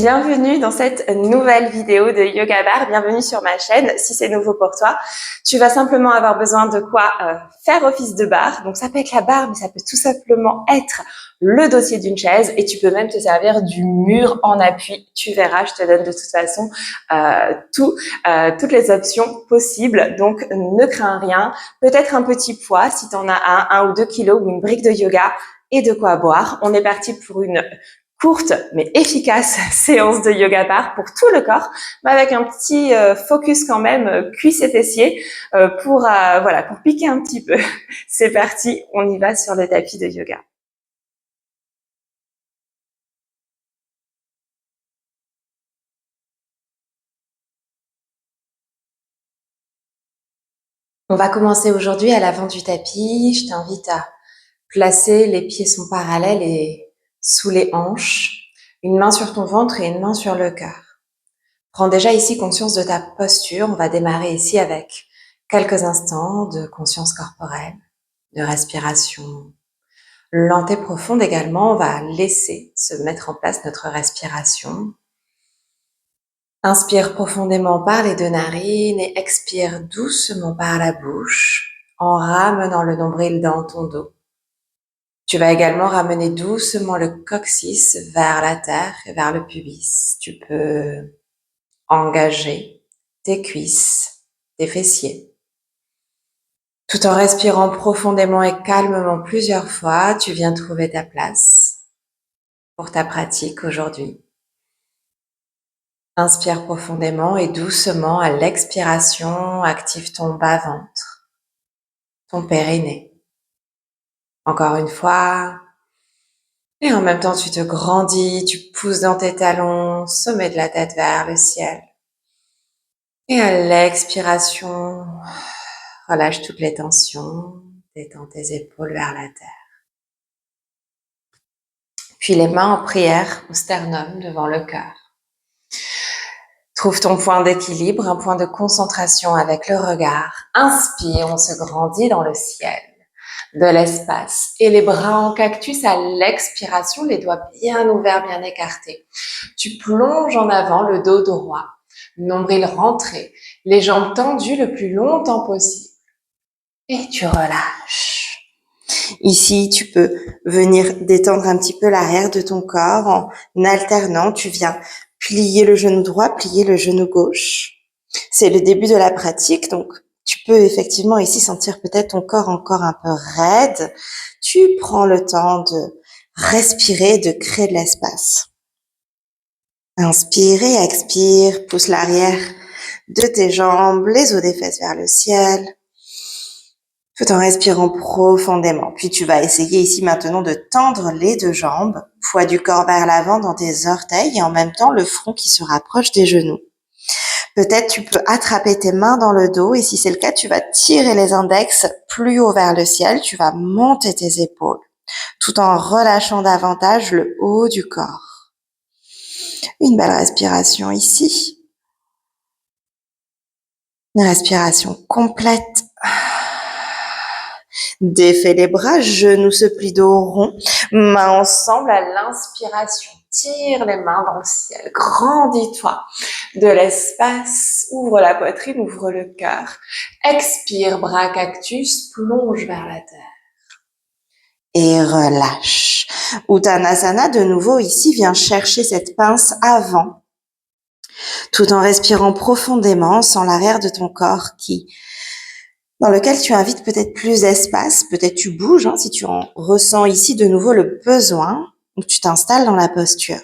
Bienvenue dans cette nouvelle vidéo de Yoga Bar, bienvenue sur ma chaîne. Si c'est nouveau pour toi, tu vas simplement avoir besoin de quoi faire office de barre. Donc ça peut être la barre, mais ça peut tout simplement être le dossier d'une chaise et tu peux même te servir du mur en appui. Tu verras, je te donne de toute façon toutes les options possibles. Donc ne crains rien, peut-être un petit poids si tu en as un ou 2 kilos ou une brique de yoga et de quoi boire. On est parti pour une courte mais efficace séance de yoga bar pour tout le corps, mais avec un petit focus quand même cuisses et fessiers pour piquer un petit peu. C'est parti, on y va sur le tapis de yoga. On va commencer aujourd'hui à l'avant du tapis. Je t'invite à placer les pieds sont parallèles et sous les hanches, une main sur ton ventre et une main sur le cœur. Prends déjà ici conscience de ta posture. On va démarrer ici avec quelques instants de conscience corporelle, de respiration lente et profonde également. On va laisser se mettre en place notre respiration. Inspire profondément par les deux narines et expire doucement par la bouche en ramenant le nombril dans ton dos. Tu vas également ramener doucement le coccyx vers la terre et vers le pubis. Tu peux engager tes cuisses, tes fessiers. Tout en respirant profondément et calmement plusieurs fois, tu viens trouver ta place pour ta pratique aujourd'hui. Inspire profondément et doucement à l'expiration, active ton bas-ventre, ton périnée. Encore une fois. Et en même temps, tu te grandis, tu pousses dans tes talons, sommet de la tête vers le ciel. Et à l'expiration, relâche toutes les tensions, détends tes épaules vers la terre. Puis les mains en prière au sternum devant le cœur. Trouve ton point d'équilibre, un point de concentration avec le regard. Inspire, on se grandit dans le ciel, de l'espace. Et les bras en cactus à l'expiration, les doigts bien ouverts, bien écartés. Tu plonges en avant le dos droit, nombril rentré, les jambes tendues le plus longtemps possible. Et tu relâches. Ici, tu peux venir détendre un petit peu l'arrière de ton corps en alternant. Tu viens plier le genou droit, plier le genou gauche. C'est le début de la pratique, donc tu peux effectivement ici sentir peut-être ton corps encore un peu raide. Tu prends le temps de respirer, de créer de l'espace. Inspire et expire, pousse l'arrière de tes jambes, les os des fesses vers le ciel, tout en respirant profondément. Puis tu vas essayer ici maintenant de tendre les deux jambes, poids du corps vers l'avant dans tes orteils et en même temps le front qui se rapproche des genoux. Peut-être tu peux attraper tes mains dans le dos et si c'est le cas, tu vas tirer les index plus haut vers le ciel, tu vas monter tes épaules tout en relâchant davantage le haut du corps. Une belle respiration ici. Une respiration complète. Défais les bras, genoux se plient dos rond, mains ensemble à l'inspiration. Tire les mains dans le ciel, grandis-toi de l'espace, ouvre la poitrine, ouvre le cœur. Expire, bras cactus, plonge vers la terre. Et relâche. Uttanasana, de nouveau ici, viens chercher cette pince avant, tout en respirant profondément, sans l'arrière de ton corps dans lequel tu invites peut-être plus d'espace, peut-être tu bouges, si tu en ressens ici de nouveau le besoin, donc tu t'installes dans la posture.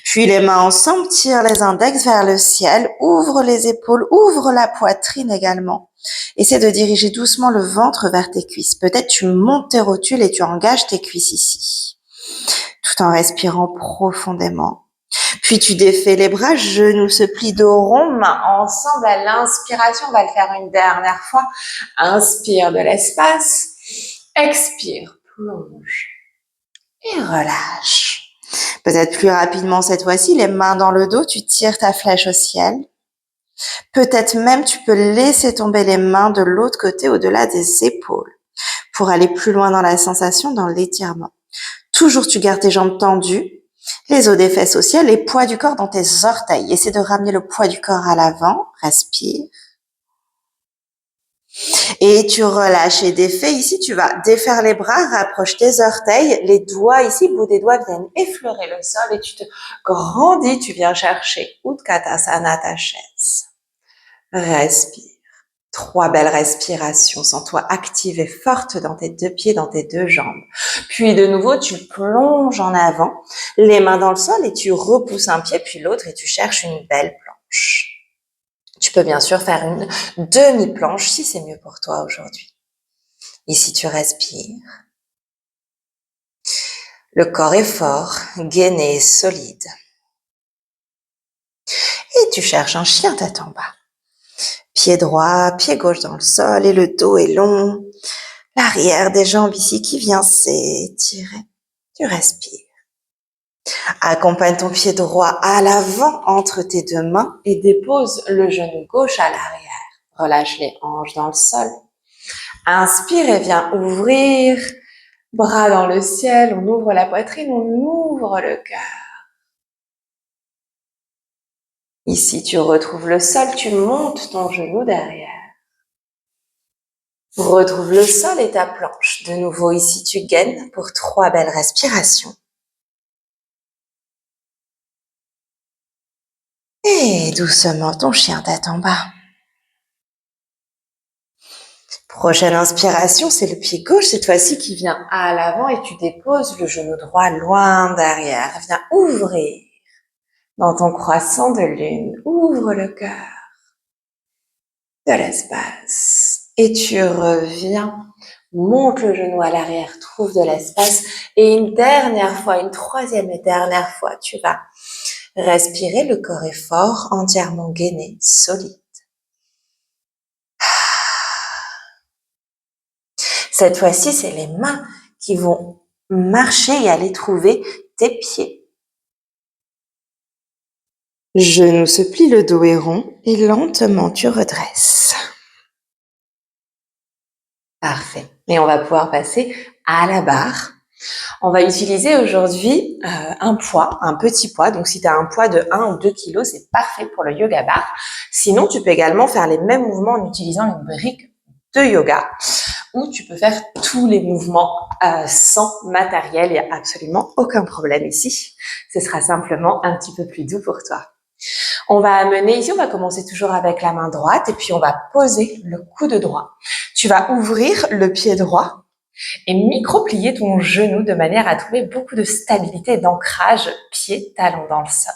Puis les mains ensemble, tire les index vers le ciel, ouvre les épaules, ouvre la poitrine également. Essaie de diriger doucement le ventre vers tes cuisses. Peut-être tu montes tes rotules et tu engages tes cuisses ici, tout en respirant profondément. Puis tu défais les bras, genoux se plient dos rond, mains ensemble à l'inspiration. On va le faire une dernière fois. Inspire de l'espace. Expire, plonge. Et relâche. Peut-être plus rapidement cette fois-ci, les mains dans le dos, tu tires ta flèche au ciel. Peut-être même tu peux laisser tomber les mains de l'autre côté au-delà des épaules pour aller plus loin dans la sensation, dans l'étirement. Toujours tu gardes tes jambes tendues. Les os des fesses au ciel, les poids du corps dans tes orteils. Essaie de ramener le poids du corps à l'avant. Respire. Et tu relâches et défais. Ici, tu vas défaire les bras, rapproche tes orteils. Les doigts ici, le bout des doigts viennent effleurer le sol et tu te grandis. Tu viens chercher Utkatasana, ta chaise. Respire. 3 belles respirations. Sens-toi active et forte dans tes 2 pieds, dans tes 2 jambes. Puis de nouveau, tu plonges en avant, les mains dans le sol et tu repousses un pied puis l'autre et tu cherches une belle planche. Tu peux bien sûr faire une demi-planche si c'est mieux pour toi aujourd'hui. Ici, tu respires. Le corps est fort, gainé, solide. Et tu cherches un chien tête en bas. Pied droit, pied gauche dans le sol et le dos est long. L'arrière des jambes ici qui vient s'étirer. Tu respires. Accompagne ton pied droit à l'avant entre tes 2 mains et dépose le genou gauche à l'arrière. Relâche les hanches dans le sol. Inspire et viens ouvrir. Bras dans le ciel, on ouvre la poitrine, on ouvre le cœur. Ici, tu retrouves le sol, tu montes ton genou derrière. Retrouve le sol et ta planche. De nouveau, ici, tu gaines pour 3 belles respirations. Et doucement, ton chien tête en bas. Prochaine inspiration, c'est le pied gauche, cette fois-ci, qui vient à l'avant et tu déposes le genou droit loin derrière. Viens ouvrir dans ton croissant de lune. Ouvre le cœur de l'espace. Et tu reviens, monte le genou à l'arrière, trouve de l'espace. Et une dernière fois, une troisième et dernière fois, tu vas respirer, le corps est fort, entièrement gainé, solide. Cette fois-ci, c'est les mains qui vont marcher et aller trouver tes pieds. Genou se plie, le dos est rond et lentement tu redresses. Parfait. Et on va pouvoir passer à la barre. On va utiliser aujourd'hui un poids, un petit poids. Donc, si tu as un poids de 1 ou 2 kilos, c'est parfait pour le yoga bar. Sinon, tu peux également faire les mêmes mouvements en utilisant une brique de yoga ou tu peux faire tous les mouvements sans matériel. Il n'y a absolument aucun problème ici. Ce sera simplement un petit peu plus doux pour toi. On va amener ici, on va commencer toujours avec la main droite et puis on va poser le coude droit. Tu vas ouvrir le pied droit et micro-plier ton genou de manière à trouver beaucoup de stabilité et d'ancrage pied-talon dans le sol.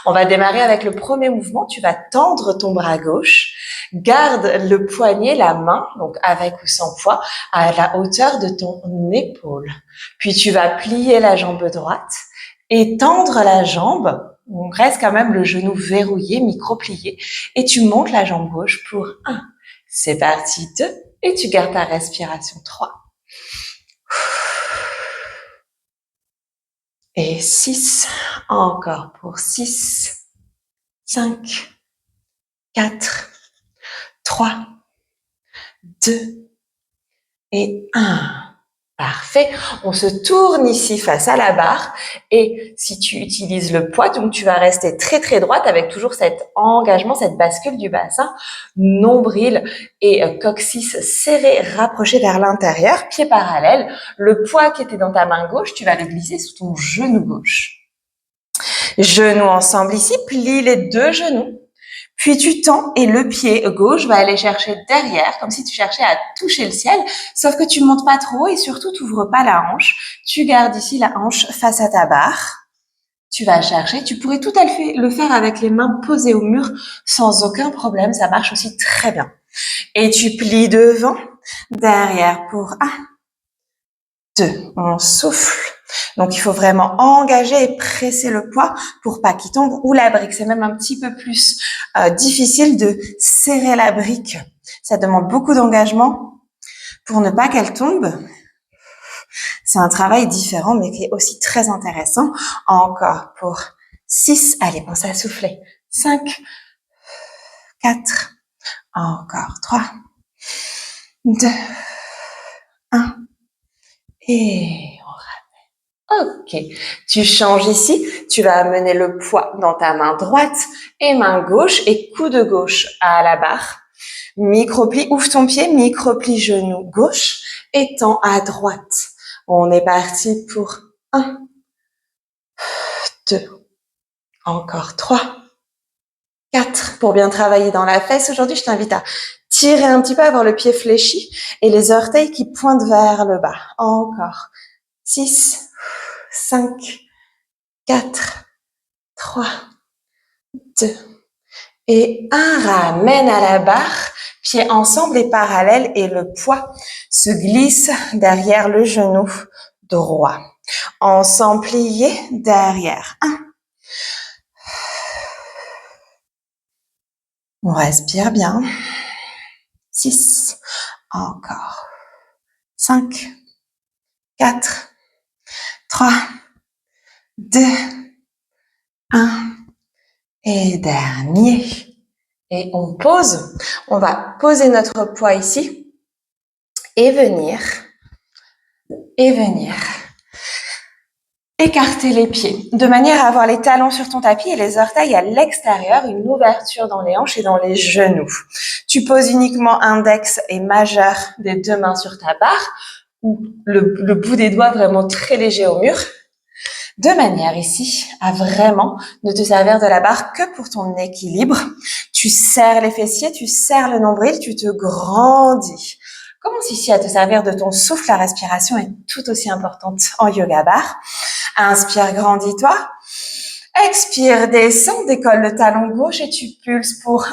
On va démarrer avec le premier mouvement. Tu vas tendre ton bras gauche. Garde le poignet, la main, donc avec ou sans poids, à la hauteur de ton épaule. Puis tu vas plier la jambe droite et tendre la jambe. On reste quand même le genou verrouillé, micro-plié. Et tu montes la jambe gauche pour 1. C'est parti, 2. Et tu gardes ta respiration, 3. Et 6. Encore pour 6. 5. 4. 3. 2. Et 1. Parfait. On se tourne ici face à la barre et si tu utilises le poids, donc tu vas rester très très droite avec toujours cet engagement, cette bascule du bassin, nombril et coccyx serré, rapproché vers l'intérieur, pieds parallèles. Le poids qui était dans ta main gauche, tu vas le glisser sous ton genou gauche. Genoux ensemble ici, plie les 2 genoux. Puis tu tends et le pied gauche va aller chercher derrière, comme si tu cherchais à toucher le ciel, sauf que tu montes pas trop et surtout tu n'ouvres pas la hanche. Tu gardes ici la hanche face à ta barre. Tu vas chercher. Tu pourrais tout à fait le faire avec les mains posées au mur sans aucun problème. Ça marche aussi très bien. Et tu plies devant, derrière pour 1, 2. On souffle. Donc, il faut vraiment engager et presser le poids pour pas qu'il tombe ou la brique. C'est même un petit peu plus difficile de serrer la brique. Ça demande beaucoup d'engagement pour ne pas qu'elle tombe. C'est un travail différent, mais qui est aussi très intéressant. Encore pour 6. Allez, pense à souffler. 5, 4, encore 3, 2, 1. Et on ramène. Ok, tu changes ici, tu vas amener le poids dans ta main droite et main gauche et coude gauche à la barre. Micro-plie, ouvre ton pied, micro-plie genou gauche et tends à droite. On est parti pour 1, 2, encore 3, 4. Pour bien travailler dans la fesse, aujourd'hui, je t'invite à tirer un petit peu, avoir le pied fléchi et les orteils qui pointent vers le bas. Encore 6, 5, 4, 3, 2 et 1. Ramène à la barre, pieds ensemble et parallèles et le poids se glisse derrière le genou droit. Ensemble plié derrière. 1. On respire bien. 6. Encore. 5, 4, 3, 2, 1. Et dernier. Et on pose. On va poser notre poids ici. Et venir. Écarter les pieds, de manière à avoir les talons sur ton tapis et les orteils à l'extérieur, une ouverture dans les hanches et dans les genoux. Tu poses uniquement index et majeur des deux mains sur ta barre, ou le bout des doigts vraiment très léger au mur, de manière ici à vraiment ne te servir de la barre que pour ton équilibre. Tu serres les fessiers, tu serres le nombril, tu te grandis. Commence ici à te servir de ton souffle. La respiration est tout aussi importante en yoga barre. Inspire, grandis-toi. Expire, descends, décolle le talon gauche et tu pulses pour 1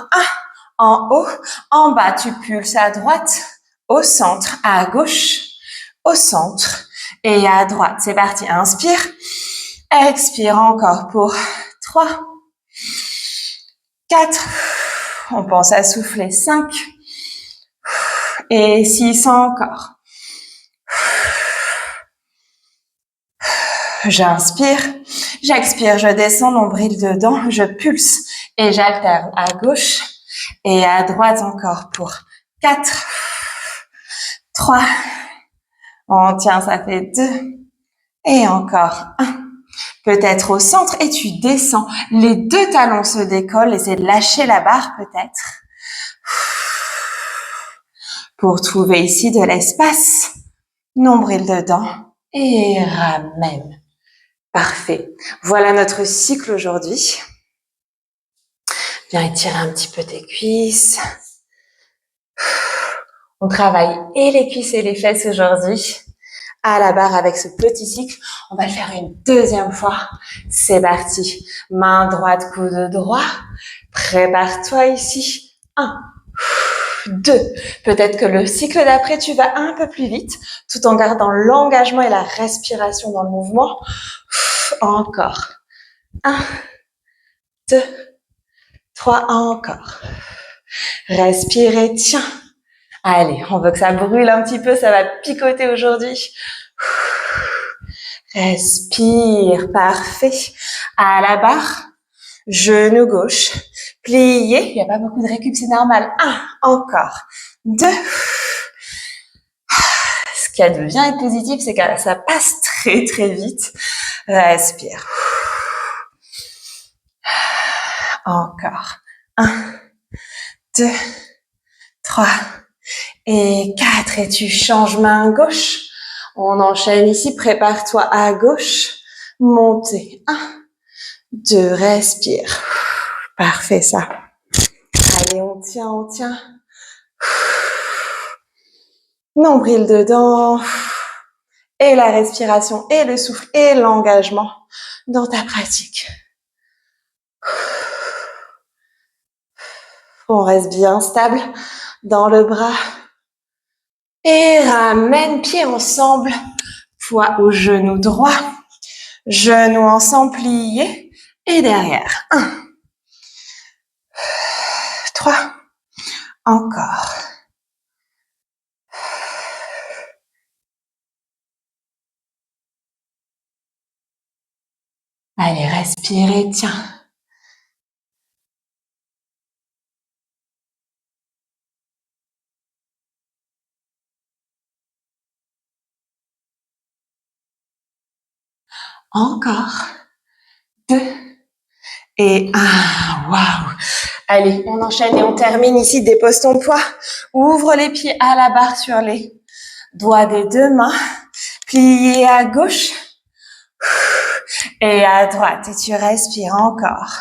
en haut. En bas, tu pulses à droite, au centre, à gauche, au centre et à droite. C'est parti, inspire. Expire encore pour 3, 4. On pense à souffler 5 et 6 encore. J'inspire, j'expire, je descends, nombril dedans, je pulse et j'alterne à gauche et à droite encore pour 4, 3, on tient, ça fait 2 et encore 1. Peut-être au centre et tu descends, les deux talons se décollent, essaie de lâcher la barre peut-être pour trouver ici de l'espace, nombril dedans et ramène. Parfait. Voilà notre cycle aujourd'hui. Viens étirer un petit peu tes cuisses. On travaille et les cuisses et les fesses aujourd'hui à la barre avec ce petit cycle. On va le faire une deuxième fois. C'est parti. Main droite, coude droit. Prépare-toi ici. 1, 2. Peut-être que le cycle d'après, tu vas un peu plus vite, tout en gardant l'engagement et la respiration dans le mouvement. Encore. 1, 2, 3, encore. Respire et tiens. Allez, on veut que ça brûle un petit peu, ça va picoter aujourd'hui. Respire, parfait. À la barre, genou gauche, plié. Il n'y a pas beaucoup de récup, c'est normal. 1, encore. 2. Ce qui est bien positif, c'est que ça passe très très vite. Respire. Encore. 1, 2, 3 et 4. Et tu changes main gauche. On enchaîne ici. Prépare-toi à gauche. Montez. 1, 2. Respire. Parfait ça. Allez, on tient, on tient. Nombril dedans. Et la respiration, et le souffle, et l'engagement dans ta pratique. On reste bien stable dans le bras. Et ramène pieds ensemble. Poids au genou droit. Genoux ensemble pliés. Et derrière. 1, 3. Encore. Allez, respirez, tiens. Encore. 2. Et 1. Waouh. Allez, on enchaîne et on termine ici. Dépose ton poids. Ouvre les pieds à la barre sur les doigts des deux mains. Plié à gauche et à droite. Et tu respires encore.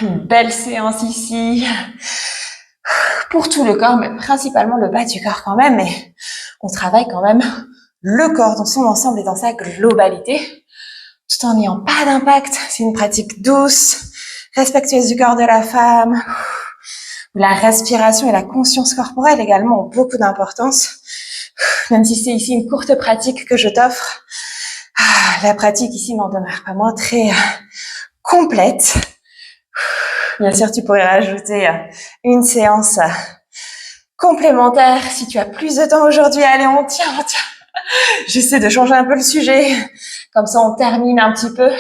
Une belle séance ici. Pour tout le corps, mais principalement le bas du corps quand même. Mais on travaille quand même le corps dans son ensemble et dans sa globalité, tout en n'ayant pas d'impact. C'est une pratique douce, respectueuse du corps de la femme. La respiration et la conscience corporelle également ont beaucoup d'importance. Même si c'est ici une courte pratique que je t'offre, la pratique ici n'en demeure pas moins très complète. Bien sûr, tu pourrais rajouter une séance complémentaire si tu as plus de temps aujourd'hui. Allez, on tient. J'essaie de changer un peu le sujet. Comme ça, on termine un petit peu.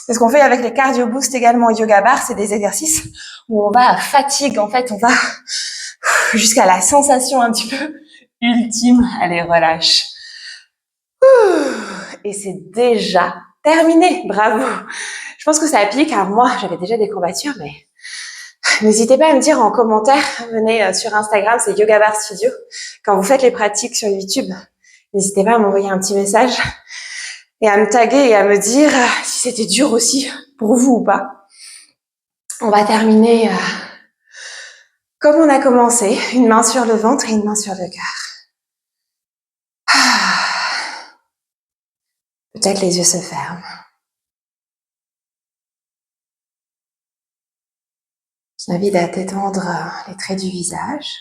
C'est ce qu'on fait avec les cardio boost également au yoga bar. C'est des exercices où on va à fatigue. En fait, on va jusqu'à la sensation un petit peu ultime. Allez, relâche. Et c'est déjà terminé. Bravo. Je pense que ça applique à moi. J'avais déjà des courbatures, mais n'hésitez pas à me dire en commentaire. Venez sur Instagram, c'est Yoga Bar Studio. Quand vous faites les pratiques sur YouTube, n'hésitez pas à m'envoyer un petit message et à me taguer et à me dire si c'était dur aussi pour vous ou pas. On va terminer comme on a commencé, une main sur le ventre et une main sur le cœur. Peut-être les yeux se ferment. Je t'invite à t'étendre les traits du visage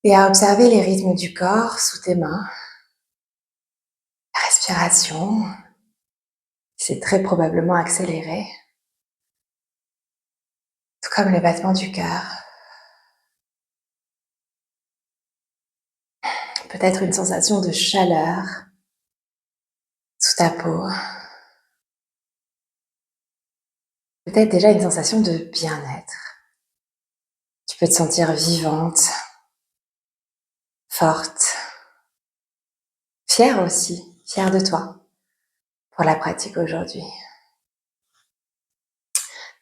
et à observer les rythmes du corps sous tes mains. La respiration, c'est très probablement accéléré, tout comme le battement du cœur. Peut-être une sensation de chaleur sous ta peau. Peut-être déjà une sensation de bien-être. Tu peux te sentir vivante, forte, fière aussi, fière de toi pour la pratique aujourd'hui.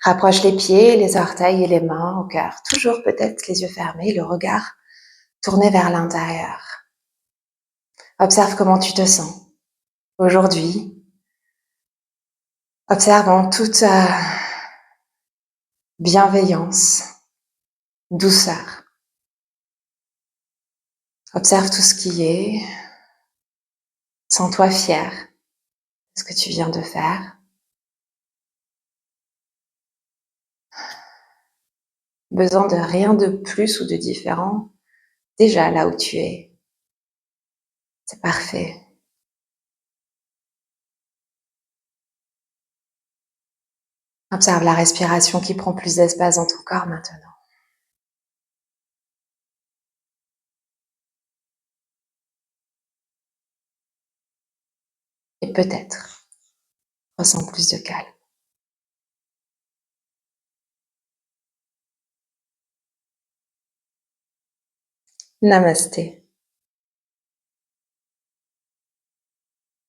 Rapproche les pieds, les orteils et les mains au cœur. Toujours peut-être les yeux fermés, le regard tourné vers l'intérieur. Observe comment tu te sens aujourd'hui. Observe en toute bienveillance, douceur. Observe tout ce qui est. Sens-toi fier de ce que tu viens de faire. Besoin de rien de plus ou de différent. Déjà là où tu es. C'est parfait. Observe la respiration qui prend plus d'espace dans ton corps maintenant. Et peut-être ressens plus de calme. Namasté.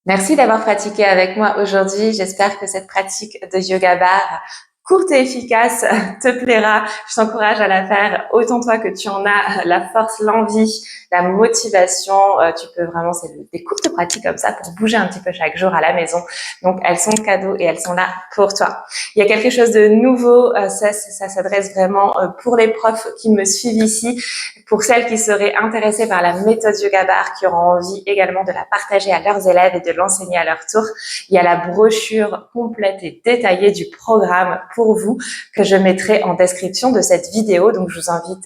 Merci d'avoir pratiqué avec moi aujourd'hui. J'espère que cette pratique de yoga bar courte et efficace te plaira. Je t'encourage à la faire autant toi que tu en as la force, l'envie, la motivation. Tu peux vraiment, c'est des courtes pratiques comme ça pour bouger un petit peu chaque jour à la maison. Donc, elles sont cadeaux et elles sont là pour toi. Il y a quelque chose de nouveau. Ça s'adresse vraiment pour les profs qui me suivent ici. Pour celles qui seraient intéressées par la méthode Yoga Bar, qui auront envie également de la partager à leurs élèves et de l'enseigner à leur tour, il y a la brochure complète et détaillée du programme pour vous que je mettrai en description de cette vidéo. Donc, je vous invite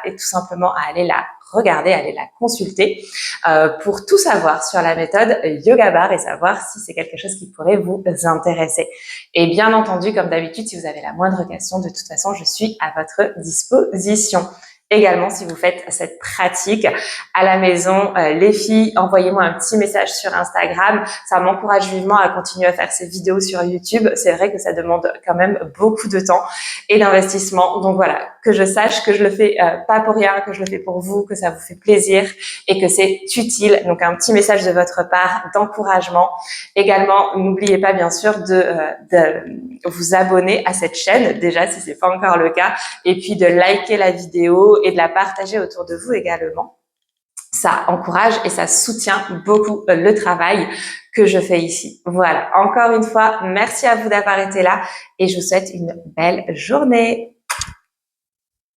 et tout simplement à aller la regarder, aller la consulter pour tout savoir sur la méthode Yoga Bar et savoir si c'est quelque chose qui pourrait vous intéresser. Et bien entendu, comme d'habitude, si vous avez la moindre question, de toute façon, je suis à votre disposition. Également, si vous faites cette pratique à la maison, les filles, envoyez-moi un petit message sur Instagram. Ça m'encourage vivement à continuer à faire ces vidéos sur YouTube. C'est vrai que ça demande quand même beaucoup de temps et d'investissement. Donc voilà, que je sache que je le fais pas pour rien, que je le fais pour vous, que ça vous fait plaisir et que c'est utile. Donc un petit message de votre part d'encouragement. Également, n'oubliez pas bien sûr de vous abonner à cette chaîne, déjà si c'est pas encore le cas, et puis de liker la vidéo et de la partager autour de vous également. Ça encourage et ça soutient beaucoup le travail que je fais ici. Voilà, encore une fois, merci à vous d'avoir été là et je vous souhaite une belle journée.